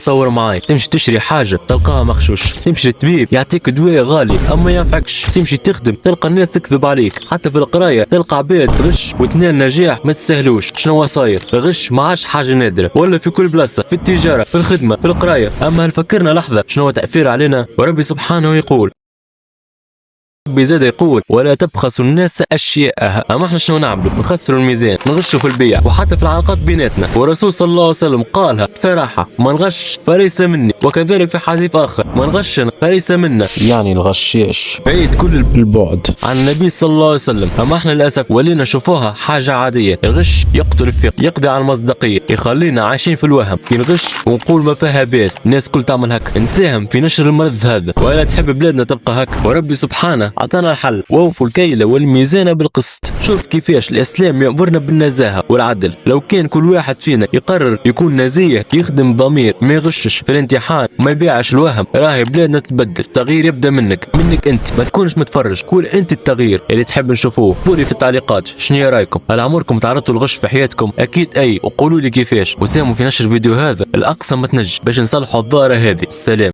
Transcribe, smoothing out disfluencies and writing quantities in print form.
تصور معاي تمشي تشري حاجه تلقاها مغشوش، تمشي للطبيب يعطيك دواء غالي اما ينفعكش، تمشي تخدم تلقى الناس تكذب عليك، حتى في القرايه تلقى عباد تغش وتنال نجاح ما تستاهلوش. شنو صاير؟ الغش ما عادش حاجه نادره، ولا في كل بلاصه، في التجاره، في الخدمه، في القرايه. اما هل فكرنا لحظه شنو تاثير علينا؟ وربي سبحانه يقول، ربي زاد يقول ولا تبخسوا الناس اشياءها. اما احنا شنو نعملوا؟ نخسروا الميزان، نغشوا في البيع وحتى في العلاقات بيناتنا. والرسول صلى الله عليه وسلم قالها بصراحه: من غش فليس مني. وكذلك في حديث اخر: من غشنا فليس منا، يعني الغشاش بعيد كل البعد عن النبي صلى الله عليه وسلم. اما احنا للاسف ولينا نشوفوها حاجه عاديه. الغش يقتل الثقه، يقضي على المصداقيه، يخلينا عايشين في الوهم. كي نغش ونقول ما فيها باس، الناس كل تعمل هك، نساهم في نشر المرض هذا. ولا تحب بلادنا تبقى هك. وربي سبحانه عطانا الحل: ووفوا الكيل والميزان بالقسط. شوف كيفاش الاسلام يأمرنا بالنزاهه والعدل. لو كان كل واحد فينا يقرر يكون نزيه، يخدم ضمير، ما يغشش في الامتحان، ما يبيعش الوهم، راهي بلادنا تتبدل. التغيير يبدا منك انت، ما تكونش متفرج، كون انت التغيير اللي تحب نشوفوه. قولي في التعليقات شنو رايكم، هل عمركم تعرضتوا للغش في حياتكم؟ اكيد اي، وقولوا لي كيفاش، وساهموا في نشر الفيديو هذا الاقصى ما تنجم باش نصلحوا الظاهره هذه. سلام.